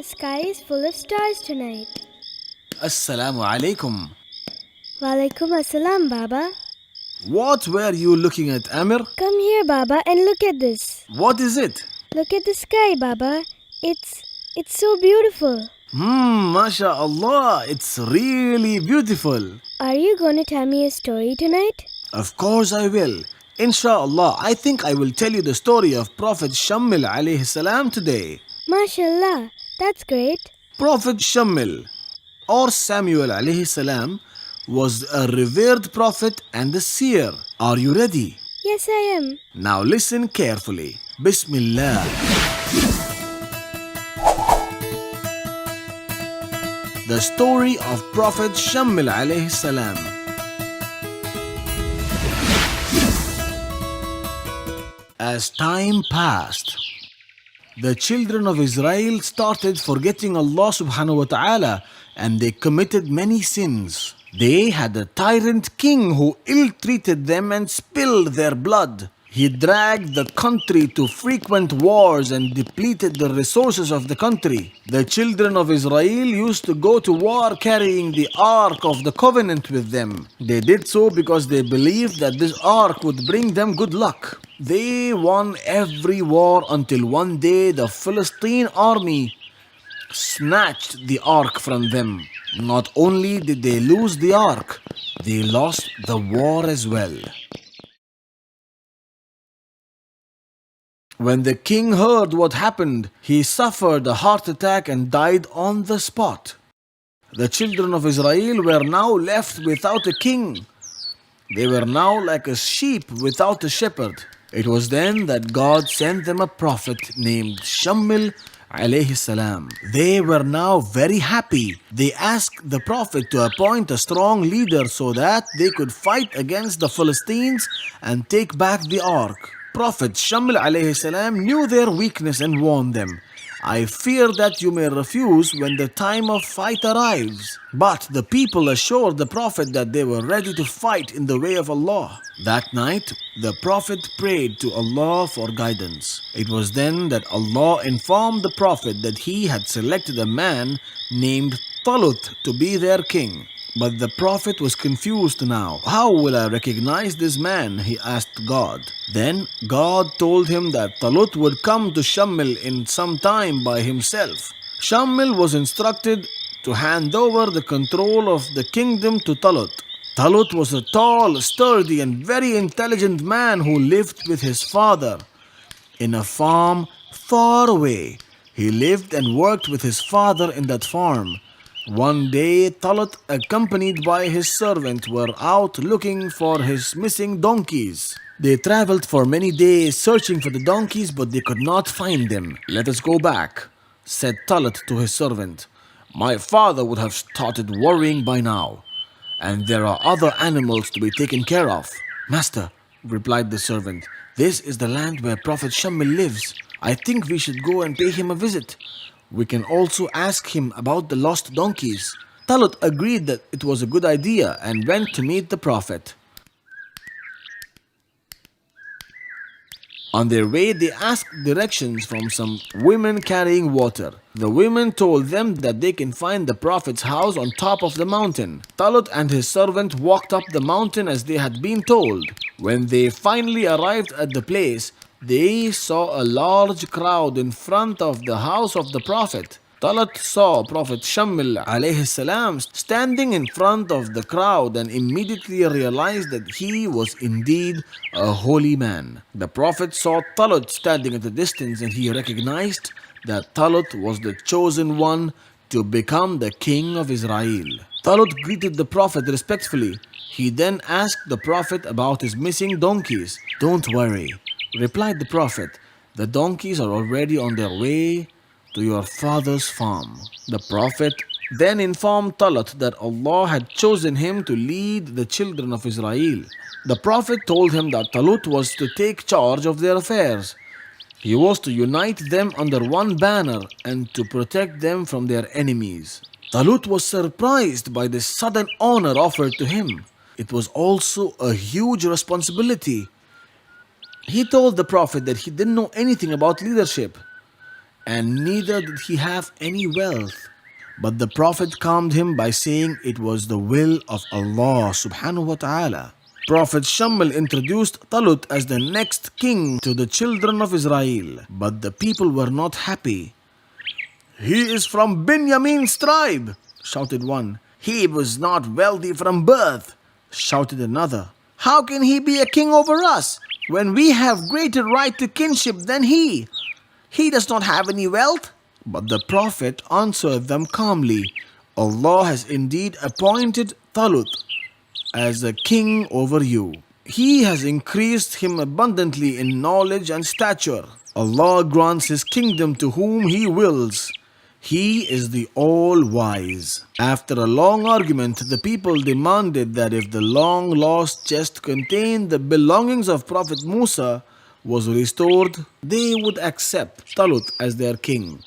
The sky is full of stars tonight. Assalamu alaikum. Walaikum assalam, Baba. What were you looking at, Amir? Come here, Baba, and look at this. What is it? Look at the sky, Baba. It's so beautiful. MashaAllah, it's really beautiful. Are you going to tell me a story tonight? Of course I will. Insha'Allah, I think I will tell you the story of Prophet Shammil alayhi salam today. MashaAllah, that's great. Prophet Shammil or Samuel alayhi salam was a revered prophet and a seer. Are you ready? Yes, I am. Now listen carefully. Bismillah. The story of Prophet Shammil alayhi salam. As time passed, the children of Israel started forgetting Allah subhanahu wa ta'ala and they committed many sins. They had a tyrant king who ill-treated them and spilled their blood. He dragged the country to frequent wars and depleted the resources of the country. The children of Israel used to go to war carrying the Ark of the Covenant with them. They did so because they believed that this Ark would bring them good luck. They won every war until one day the Philistine army snatched the Ark from them. Not only did they lose the Ark, they lost the war as well. When the king heard what happened, he suffered a heart attack and died on the spot. The children of Israel were now left without a king. They were now like a sheep without a shepherd. It was then that God sent them a prophet named Shammil alayhi salam. They were now very happy. They asked the prophet to appoint a strong leader so that they could fight against the Philistines and take back the Ark. Prophet Shammil alayhi salam knew their weakness and warned them, I fear that you may refuse when the time of fight arrives. But the people assured the Prophet that they were ready to fight in the way of Allah. That night, the Prophet prayed to Allah for guidance. It was then that Allah informed the Prophet that he had selected a man named Talut to be their king. But the Prophet was confused now. How will I recognize this man? He asked God. Then God told him that Talut would come to Shammil in some time by himself. Shammil was instructed to hand over the control of the kingdom to Talut. Talut was a tall, sturdy and very intelligent man who lived with his father in a farm far away. He lived and worked with his father in that farm. One day, Talut, accompanied by his servant, were out looking for his missing donkeys. They traveled for many days searching for the donkeys, but they could not find them. Let us go back, said Talut to his servant. My father would have started worrying by now, and there are other animals to be taken care of. Master, replied the servant, this is the land where Prophet Shammil lives. I think we should go and pay him a visit. We can also ask him about the lost donkeys. Talut agreed that it was a good idea and went to meet the Prophet. On their way, they asked directions from some women carrying water. The women told them that they can find the Prophet's house on top of the mountain. Talut and his servant walked up the mountain as they had been told. When they finally arrived at the place, they saw a large crowd in front of the house of the Prophet. Talut saw Prophet Shammil alayhi salam standing in front of the crowd and immediately realized that he was indeed a holy man. The Prophet saw Talut standing at a distance and he recognized that Talut was the chosen one to become the king of Israel. Talut greeted the Prophet respectfully. He then asked the Prophet about his missing donkeys. Don't worry, replied the Prophet. The donkeys are already on their way to your father's farm. The Prophet then informed Talut that Allah had chosen him to lead the children of Israel. The Prophet told him that Talut was to take charge of their affairs. He was to unite them under one banner and to protect them from their enemies. Talut was surprised by this sudden honor offered to him. It was also a huge responsibility. He told the Prophet that he didn't know anything about leadership and neither did he have any wealth. But the Prophet calmed him by saying it was the will of Allah subhanahu wa ta'ala. Prophet Shammil introduced Talut as the next king to the children of Israel. But the people were not happy. "He is from Binyamin's tribe," shouted one. "He was not wealthy from birth," shouted another. "How can he be a king over us when we have greater right to kinship than he? He does not have any wealth." But the Prophet answered them calmly, "Allah has indeed appointed Talut as a king over you. He has increased him abundantly in knowledge and stature. Allah grants his kingdom to whom he wills. He is the all-wise." After a long argument, the people demanded that if the long-lost chest contained the belongings of Prophet Musa was restored, they would accept Talut as their king.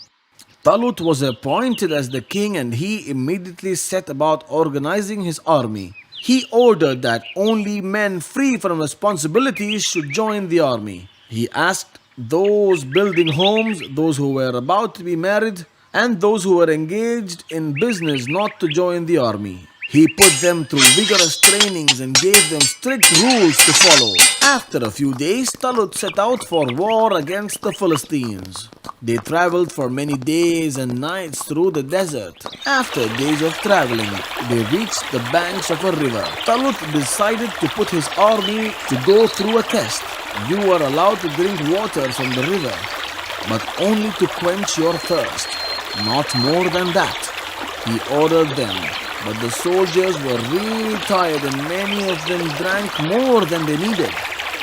Talut was appointed as the king and he immediately set about organizing his army. He ordered that only men free from responsibilities should join the army. He asked those building homes, those who were about to be married, and those who were engaged in business not to join the army. He put them through vigorous trainings and gave them strict rules to follow. After a few days, Talut set out for war against the Philistines. They traveled for many days and nights through the desert. After days of traveling, they reached the banks of a river. Talut decided to put his army to go through a test. You are allowed to drink water from the river, but only to quench your thirst, not more than that. He ordered them, but the soldiers were really tired and many of them drank more than they needed.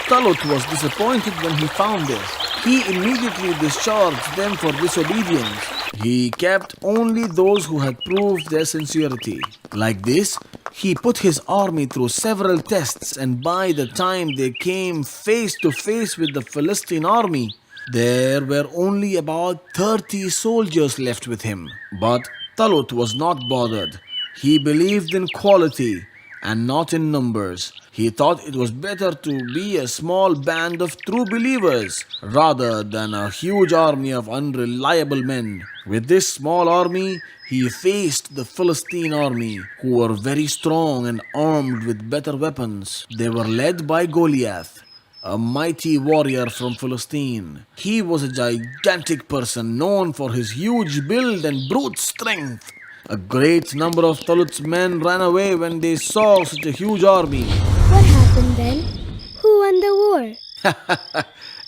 Talut was disappointed when he found this. He immediately discharged them for disobedience. He kept only those who had proved their sincerity. Like this, he put his army through several tests, and by the time they came face to face with the Philistine army, there were only about 30 soldiers left with him. But Talut was not bothered. He believed in quality and not in numbers. He thought it was better to be a small band of true believers rather than a huge army of unreliable men. With this small army, he faced the Philistine army, who were very strong and armed with better weapons. They were led by Goliath, a mighty warrior from Philistine. He was a gigantic person known for his huge build and brute strength. A great number of Talut's men ran away when they saw such a huge army. What happened then? Who won the war?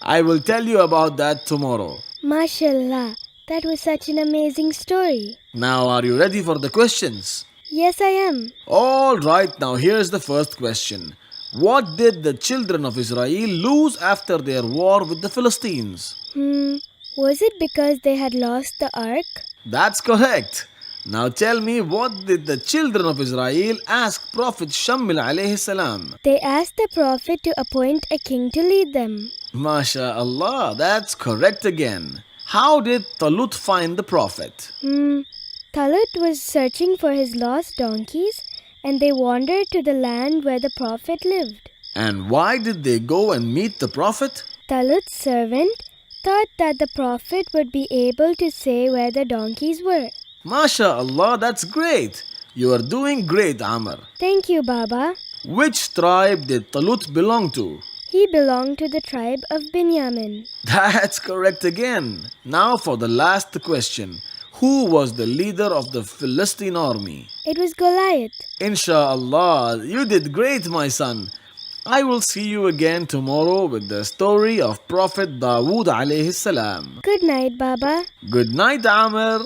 I will tell you about that tomorrow. Mashallah, that was such an amazing story. Now, are you ready for the questions? Yes, I am. All right, now here's the first question. What did the children of Israel lose after their war with the Philistines? Was it because they had lost the ark? That's correct. Now tell me, what did the children of Israel ask Prophet Shammil alayhi salam? They asked the Prophet to appoint a king to lead them. MashaAllah, that's correct again. How did Talut find the Prophet? Talut was searching for his lost donkeys and they wandered to the land where the Prophet lived. And why did they go and meet the Prophet? Talut's servant thought that the Prophet would be able to say where the donkeys were. MashaAllah, that's great. You are doing great, Amr. Thank you, Baba. Which tribe did Talut belong to? He belonged to the tribe of Binyamin. That's correct again. Now for the last question. Who was the leader of the Philistine army? It was Goliath. Insha'Allah, you did great, my son. I will see you again tomorrow with the story of Prophet Dawood alayhi salam. Good night, Baba. Good night, Amr.